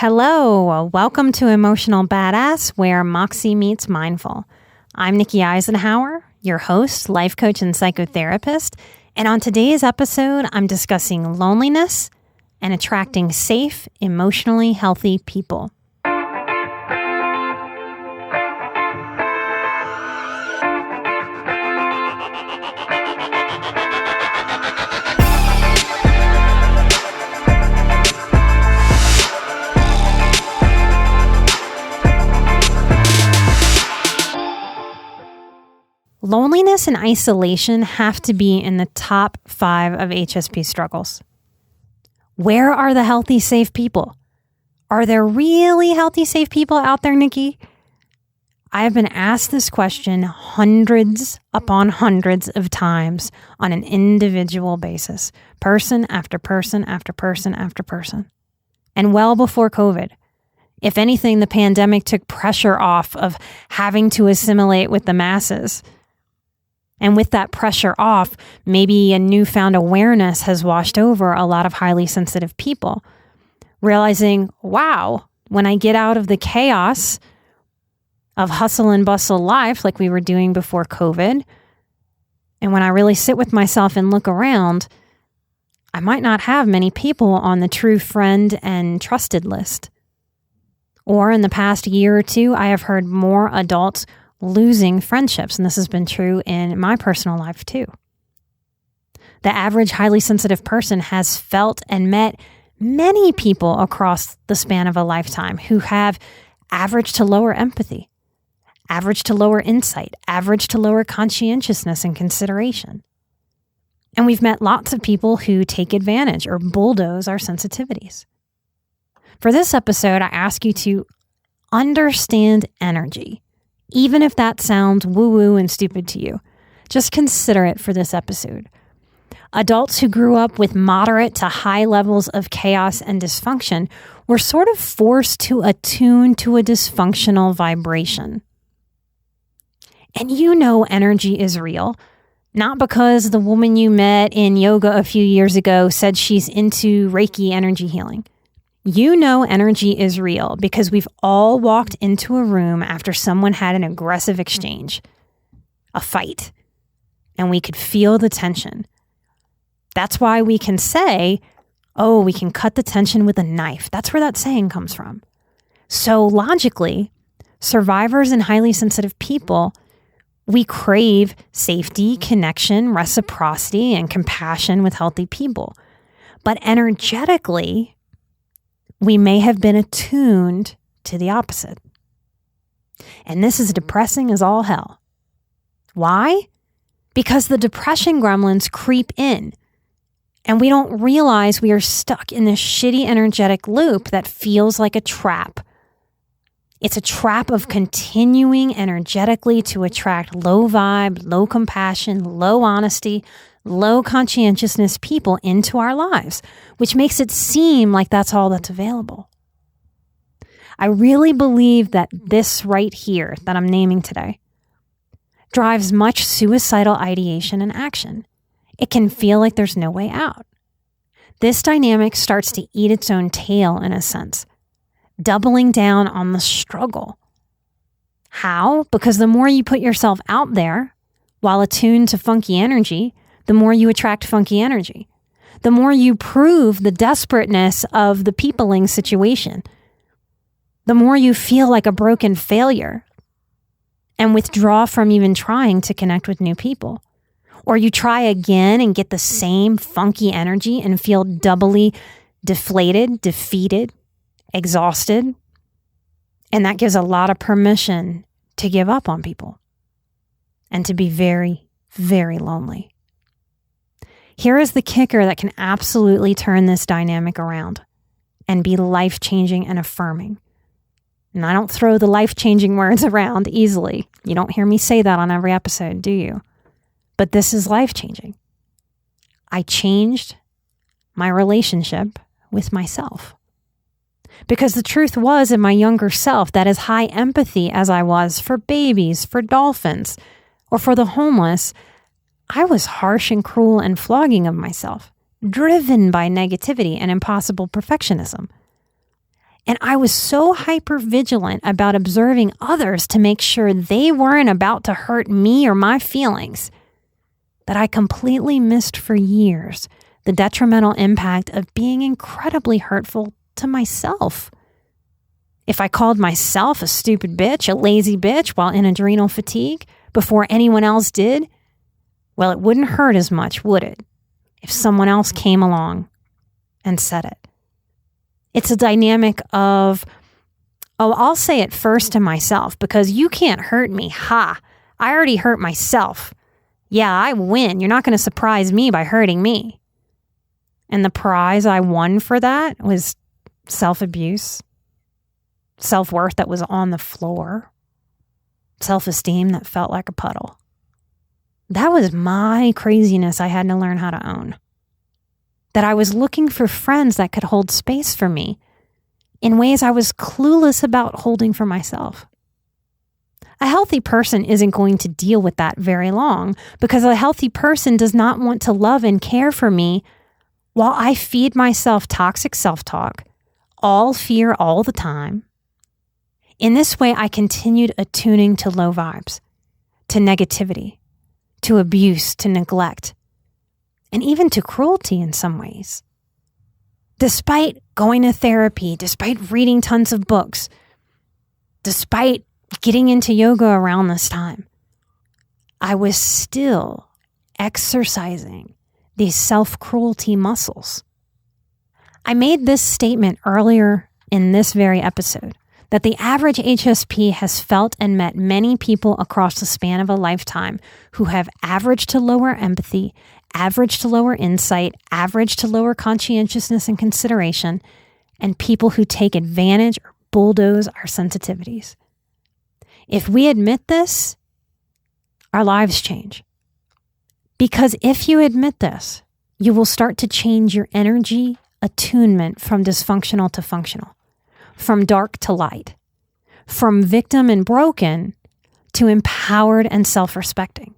Hello, welcome to Emotional Badass, where Moxie meets Mindful. I'm Nikki Eisenhower, your host, life coach, and psychotherapist. And on today's episode, I'm discussing loneliness and attracting safe, emotionally healthy people. Loneliness and isolation have to be in the top 5 of HSP struggles. Where are the healthy, safe people? Are there really healthy, safe people out there, Nikki? I have been asked this question hundreds upon hundreds of times on an individual basis, person after person after person after person. And well before COVID. If anything, the pandemic took pressure off of having to assimilate with the masses. And with that pressure off, maybe a newfound awareness has washed over a lot of highly sensitive people, realizing, wow, when I get out of the chaos of hustle and bustle life like we were doing before COVID, and when I really sit with myself and look around, I might not have many people on the true friend and trusted list. Or in the past year or two, I have heard more adults losing friendships, and this has been true in my personal life too. The average highly sensitive person has felt and met many people across the span of a lifetime who have average to lower empathy, average to lower insight, average to lower conscientiousness and consideration. And we've met lots of people who take advantage or bulldoze our sensitivities. For this episode, I ask you to understand energy. Even if that sounds woo-woo and stupid to you, just consider it for this episode. Adults who grew up with moderate to high levels of chaos and dysfunction were sort of forced to attune to a dysfunctional vibration. And you know energy is real, not because the woman you met in yoga a few years ago said she's into Reiki energy healing. You know energy is real because we've all walked into a room after someone had an aggressive exchange, a fight, and we could feel the tension. That's why we can say, oh, we can cut the tension with a knife. That's where that saying comes from. So logically, survivors and highly sensitive people, we crave safety, connection, reciprocity, and compassion with healthy people. But energetically, we may have been attuned to the opposite. And this is depressing as all hell. Why? Because the depression gremlins creep in, and we don't realize we are stuck in this shitty energetic loop that feels like a trap. It's a trap of continuing energetically to attract low vibe, low compassion, low honesty, low conscientiousness people into our lives, which makes it seem like that's all that's available. I really believe that this right here that I'm naming today drives much suicidal ideation and action. It can feel like there's no way out. This dynamic starts to eat its own tail in a sense, doubling down on the struggle. How? Because the more you put yourself out there while attuned to funky energy, the more you attract funky energy. The more you prove the desperateness of the peopling situation, the more you feel like a broken failure and withdraw from even trying to connect with new people. Or you try again and get the same funky energy and feel doubly deflated, defeated, exhausted. And that gives a lot of permission to give up on people and to be very, very lonely. Here is the kicker that can absolutely turn this dynamic around and be life-changing and affirming. And I don't throw the life-changing words around easily. You don't hear me say that on every episode, do you? But this is life-changing. I changed my relationship with myself. Because the truth was, in my younger self, that as high empathy as I was for babies, for dolphins, or for the homeless, I was harsh and cruel and flogging of myself, driven by negativity and impossible perfectionism. And I was so hyper vigilant about observing others to make sure they weren't about to hurt me or my feelings that I completely missed for years the detrimental impact of being incredibly hurtful to myself. If I called myself a stupid bitch, a lazy bitch while in adrenal fatigue before anyone else did, well, it wouldn't hurt as much, would it, if someone else came along and said it? It's a dynamic of, I'll say it first to myself because you can't hurt me. Ha, I already hurt myself. Yeah, I win. You're not going to surprise me by hurting me. And the prize I won for that was self-abuse, self-worth that was on the floor, self-esteem that felt like a puddle. That was my craziness I had to learn how to own. That I was looking for friends that could hold space for me in ways I was clueless about holding for myself. A healthy person isn't going to deal with that very long because a healthy person does not want to love and care for me while I feed myself toxic self-talk, all fear all the time. In this way, I continued attuning to low vibes, to negativity, to abuse, to neglect, and even to cruelty in some ways. Despite going to therapy, despite reading tons of books, despite getting into yoga around this time, I was still exercising these self-cruelty muscles. I made this statement earlier in this very episode, that the average HSP has felt and met many people across the span of a lifetime who have average to lower empathy, average to lower insight, average to lower conscientiousness and consideration, and people who take advantage or bulldoze our sensitivities. If we admit this, our lives change. Because if you admit this, you will start to change your energy attunement from dysfunctional to functional, from dark to light, from victim and broken to empowered and self-respecting.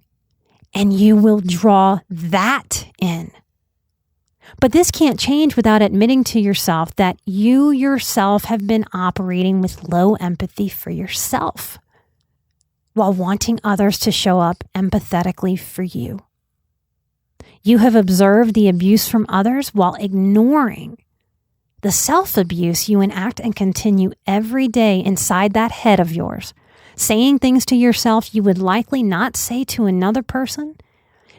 And you will draw that in. But this can't change without admitting to yourself that you yourself have been operating with low empathy for yourself while wanting others to show up empathetically for you. You have observed the abuse from others while ignoring the self-abuse you enact and continue every day inside that head of yours, saying things to yourself you would likely not say to another person,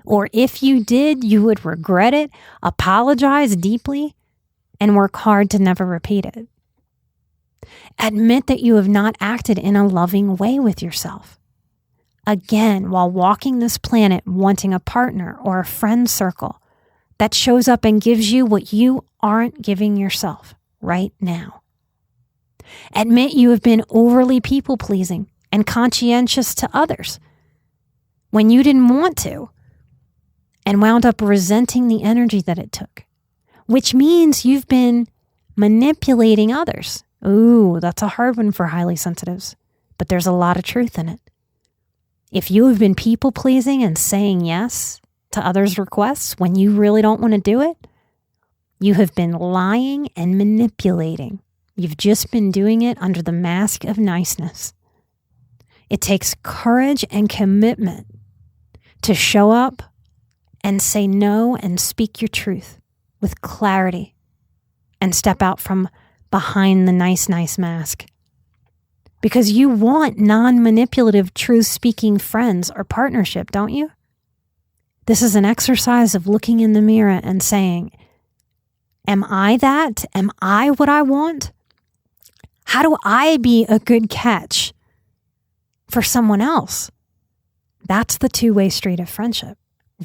or if you did, you would regret it, apologize deeply, and work hard to never repeat it. Admit that you have not acted in a loving way with yourself. Again, while walking this planet wanting a partner or a friend circle that shows up and gives you what you aren't giving yourself right now. Admit you have been overly people-pleasing and conscientious to others when you didn't want to and wound up resenting the energy that it took, which means you've been manipulating others. Ooh, that's a hard one for highly sensitives, but there's a lot of truth in it. If you have been people-pleasing and saying yes to others' requests when you really don't want to do it, you have been lying and manipulating. You've just been doing it under the mask of niceness. It takes courage and commitment to show up and say no and speak your truth with clarity and step out from behind the nice mask. Because you want non-manipulative, truth-speaking friends or partnership, don't you? This is an exercise of looking in the mirror and saying, am I that? Am I what I want? How do I be a good catch for someone else? That's the two-way street of friendship.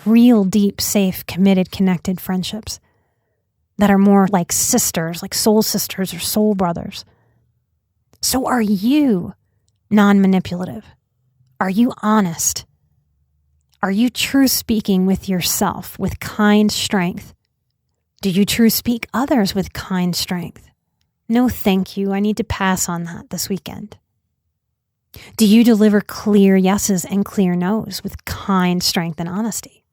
Real, deep, safe, committed, connected friendships that are more like sisters, like soul sisters or soul brothers. So are you non-manipulative? Are you honest? Are you true speaking with yourself with kind strength? Do you true speak others with kind strength? No, thank you. I need to pass on that this weekend. Do you deliver clear yeses and clear nos with kind strength and honesty?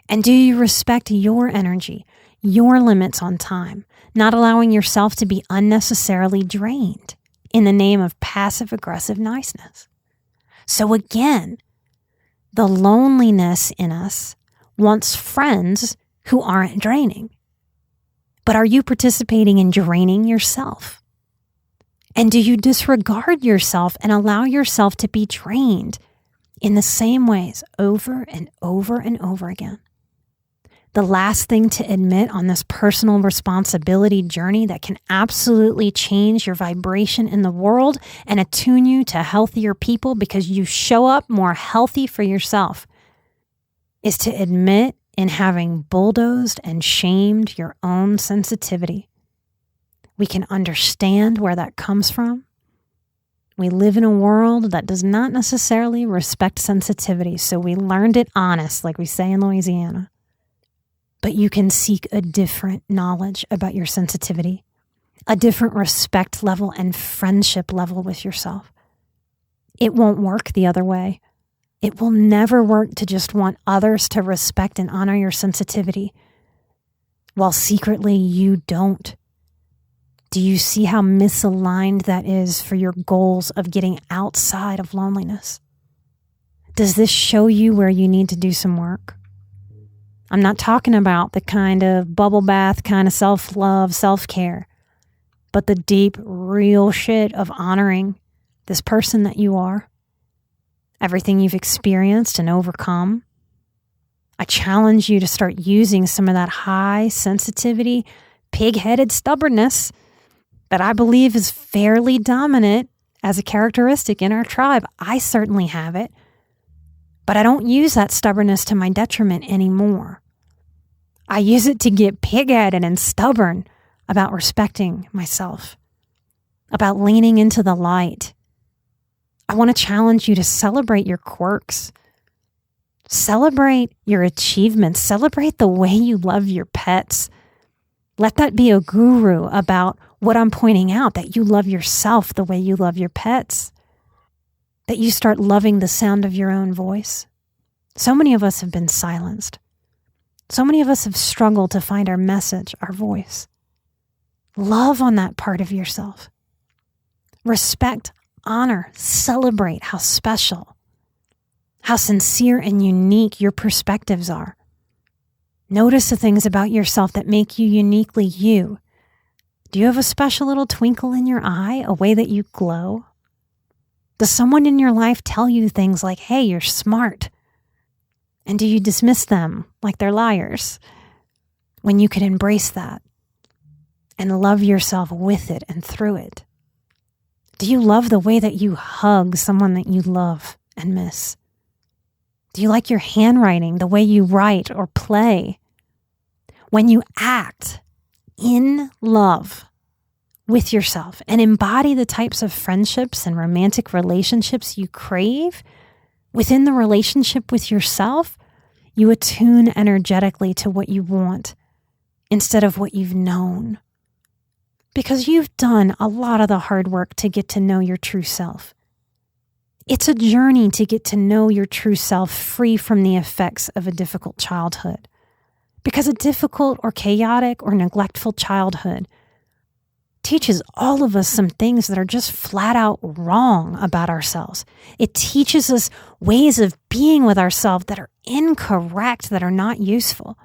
And do you respect your energy, your limits on time, not allowing yourself to be unnecessarily drained in the name of passive-aggressive niceness. So again, the loneliness in us wants friends who aren't draining. But are you participating in draining yourself? And do you disregard yourself and allow yourself to be drained in the same ways over and over and over again? The last thing to admit on this personal responsibility journey that can absolutely change your vibration in the world and attune you to healthier people because you show up more healthy for yourself is to admit in having bulldozed and shamed your own sensitivity. We can understand where that comes from. We live in a world that does not necessarily respect sensitivity, so we learned it honest, like we say in Louisiana. But you can seek a different knowledge about your sensitivity, a different respect level and friendship level with yourself. It won't work the other way. It will never work to just want others to respect and honor your sensitivity, while secretly you don't. Do you see how misaligned that is for your goals of getting outside of loneliness? Does this show you where you need to do some work? I'm not talking about the kind of bubble bath kind of self-love, self-care, but the deep, real shit of honoring this person that you are, everything you've experienced and overcome. I challenge you to start using some of that high sensitivity, pig-headed stubbornness that I believe is fairly dominant as a characteristic in our tribe. I certainly have it. But I don't use that stubbornness to my detriment anymore. I use it to get pig-headed and stubborn about respecting myself, about leaning into the light. I want to challenge you to celebrate your quirks. Celebrate your achievements. Celebrate the way you love your pets. Let that be a guru about what I'm pointing out, that you love yourself the way you love your pets. That you start loving the sound of your own voice. So many of us have been silenced. So many of us have struggled to find our message, our voice. Love on that part of yourself. Respect, honor, celebrate how special, how sincere and unique your perspectives are. Notice the things about yourself that make you uniquely you. Do you have a special little twinkle in your eye, a way that you glow? Does someone in your life tell you things like, hey, you're smart? And do you dismiss them like they're liars when you could embrace that and love yourself with it and through it? Do you love the way that you hug someone that you love and miss? Do you like your handwriting, the way you write or play? When you act in love with yourself and embody the types of friendships and romantic relationships you crave, within the relationship with yourself, you attune energetically to what you want instead of what you've known. Because you've done a lot of the hard work to get to know your true self. It's a journey to get to know your true self free from the effects of a difficult childhood. Because a difficult or chaotic or neglectful childhood teaches all of us some things that are just flat out wrong about ourselves. It teaches us ways of being with ourselves that are incorrect, that are not useful.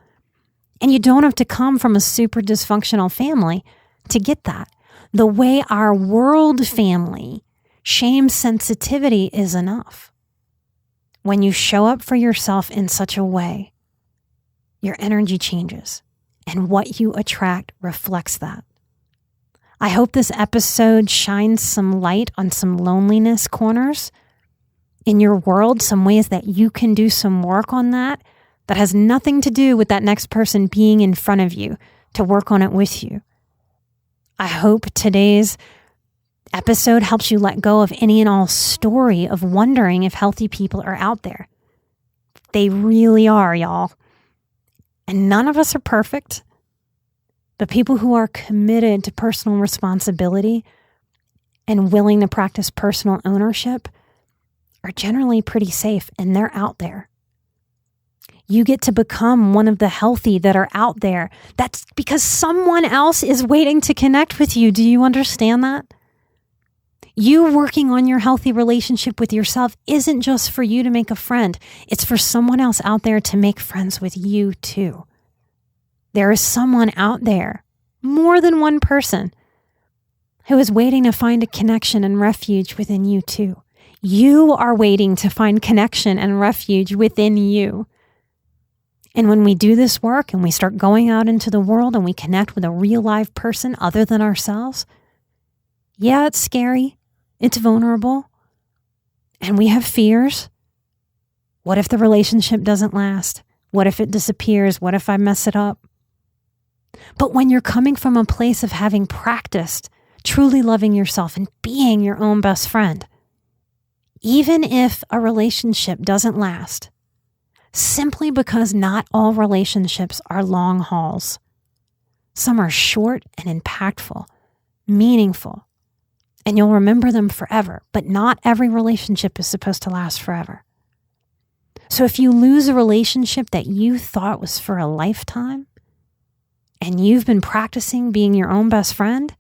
And you don't have to come from a super dysfunctional family to get that. The way our world family shames sensitivity is enough. When you show up for yourself in such a way, your energy changes, and what you attract reflects that. I hope this episode shines some light on some loneliness corners in your world, some ways that you can do some work on that has nothing to do with that next person being in front of you to work on it with you. I hope today's episode helps you let go of any and all story of wondering if healthy people are out there. They really are, y'all. And none of us are perfect. But people who are committed to personal responsibility and willing to practice personal ownership are generally pretty safe, and they're out there. You get to become one of the healthy that are out there. That's because someone else is waiting to connect with you. Do you understand that? You working on your healthy relationship with yourself isn't just for you to make a friend. It's for someone else out there to make friends with you too. There is someone out there, more than one person, who is waiting to find a connection and refuge within you too. You are waiting to find connection and refuge within you. And when we do this work and we start going out into the world and we connect with a real live person other than ourselves, yeah, it's scary. It's vulnerable. And we have fears. What if the relationship doesn't last? What if it disappears? What if I mess it up? But when you're coming from a place of having practiced truly loving yourself and being your own best friend, even if a relationship doesn't last, simply because not all relationships are long hauls. Some are short and impactful, meaningful, and you'll remember them forever, but not every relationship is supposed to last forever. So if you lose a relationship that you thought was for a lifetime, and you've been practicing being your own best friend,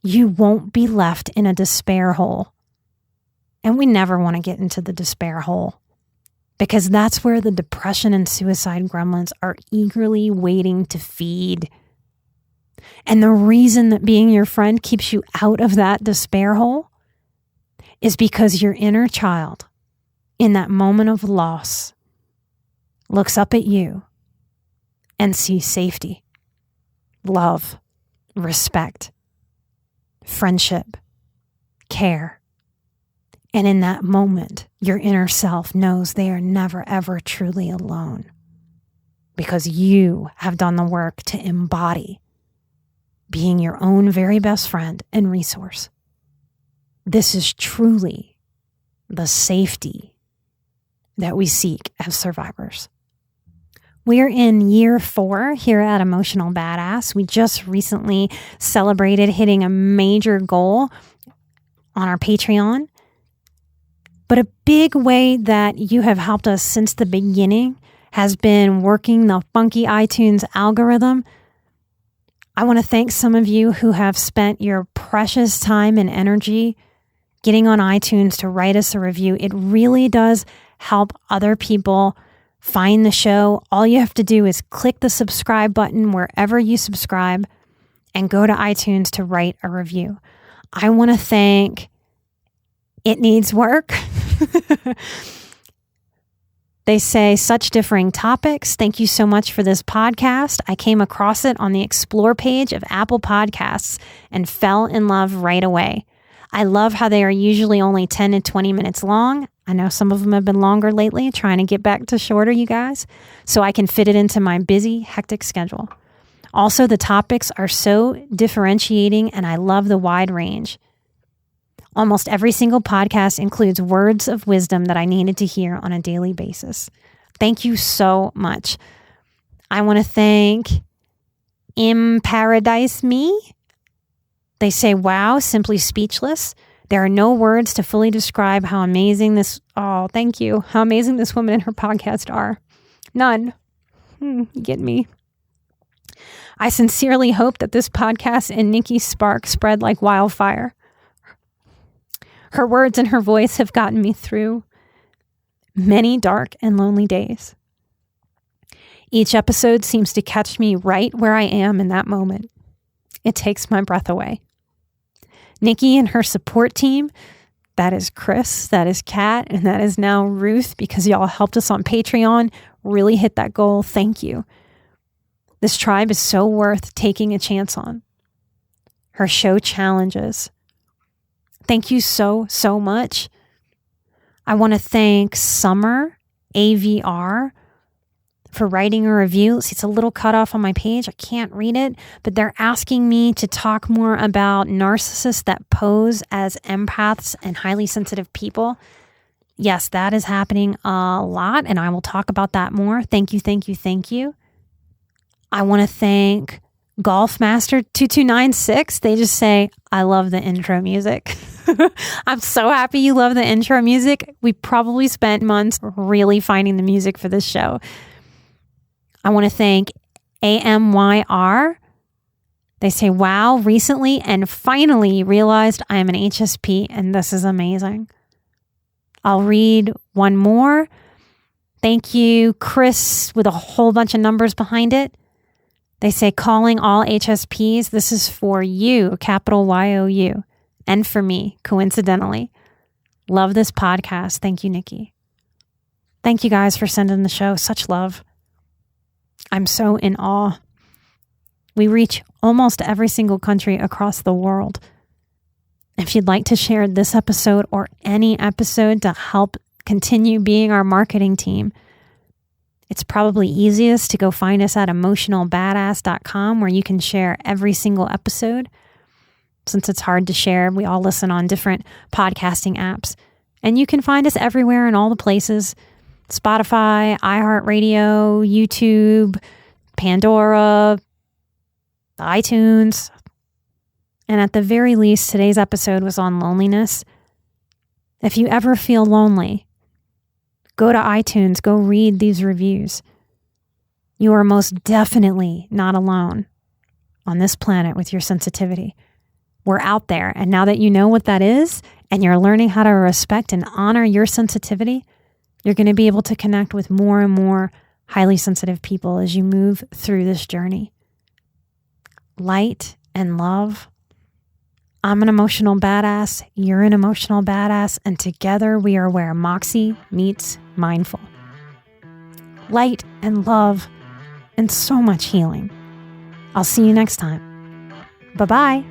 you won't be left in a despair hole. And we never want to get into the despair hole, because that's where the depression and suicide gremlins are eagerly waiting to feed. And the reason that being your friend keeps you out of that despair hole is because your inner child, in that moment of loss, looks up at you and sees safety, love, respect, friendship, care. And in that moment, your inner self knows they are never, ever truly alone, because you have done the work to embody being your own very best friend and resource. This is truly the safety that we seek as survivors. We're in year 4 here at Emotional Badass. We just recently celebrated hitting a major goal on our Patreon. But a big way that you have helped us since the beginning has been working the funky iTunes algorithm. I want to thank some of you who have spent your precious time and energy getting on iTunes to write us a review. It really does help other people find the show. All you have to do is click the subscribe button wherever you subscribe and go to iTunes to write a review. I want to thank It Needs Work. They say, such differing topics. Thank you so much for this podcast. I came across it on the Explore page of Apple Podcasts and fell in love right away. I love how they are usually only 10 to 20 minutes long. I know some of them have been longer lately, trying to get back to shorter, you guys, so I can fit it into my busy, hectic schedule. Also, the topics are so differentiating, and I love the wide range. Almost every single podcast includes words of wisdom that I needed to hear on a daily basis. Thank you so much. I want to thank In Paradise Me. They say, wow, simply speechless. There are no words to fully describe how amazing this, how amazing this woman and her podcast are. None. You get me. I sincerely hope that this podcast and Nikki's spark spread like wildfire. Her words and her voice have gotten me through many dark and lonely days. Each episode seems to catch me right where I am in that moment. It takes my breath away. Nikki and her support team, that is Chris, that is Kat, and that is now Ruth, because y'all helped us on Patreon, really hit that goal. Thank you. This tribe is so worth taking a chance on. Her show challenges. Thank you so, so much. I want to thank Summer AVR for writing a review. See, it's a little cut off on my page. I can't read it, but they're asking me to talk more about narcissists that pose as empaths and highly sensitive people. Yes, that is happening a lot, and I will talk about that more. Thank you, thank you, thank you. I want to thank Golfmaster 2296. They just say, I love the intro music. I'm so happy you love the intro music. We probably spent months really finding the music for this show. I want to thank AMYR. They say, wow, recently and finally realized I am an HSP, and this is amazing. I'll read one more. Thank you, Chris, with a whole bunch of numbers behind it. They say, calling all HSPs, this is for you, capital YOU, and for me, coincidentally. Love this podcast. Thank you, Nikki. Thank you guys for sending the show such love. I'm so in awe. We reach almost every single country across the world. If you'd like to share this episode or any episode to help continue being our marketing team, it's probably easiest to go find us at emotionalbadass.com, where you can share every single episode. Since it's hard to share, we all listen on different podcasting apps. And you can find us everywhere in all the places: Spotify, iHeartRadio, YouTube, Pandora, iTunes. And at the very least, today's episode was on loneliness. If you ever feel lonely, go to iTunes, go read these reviews. You are most definitely not alone on this planet with your sensitivity. We're out there. And now that you know what that is, and you're learning how to respect and honor your sensitivity, you're going to be able to connect with more and more highly sensitive people as you move through this journey. Light and love. I'm an emotional badass. You're an emotional badass. And together we are where Moxie meets mindful. Light and love and so much healing. I'll see you next time. Bye-bye.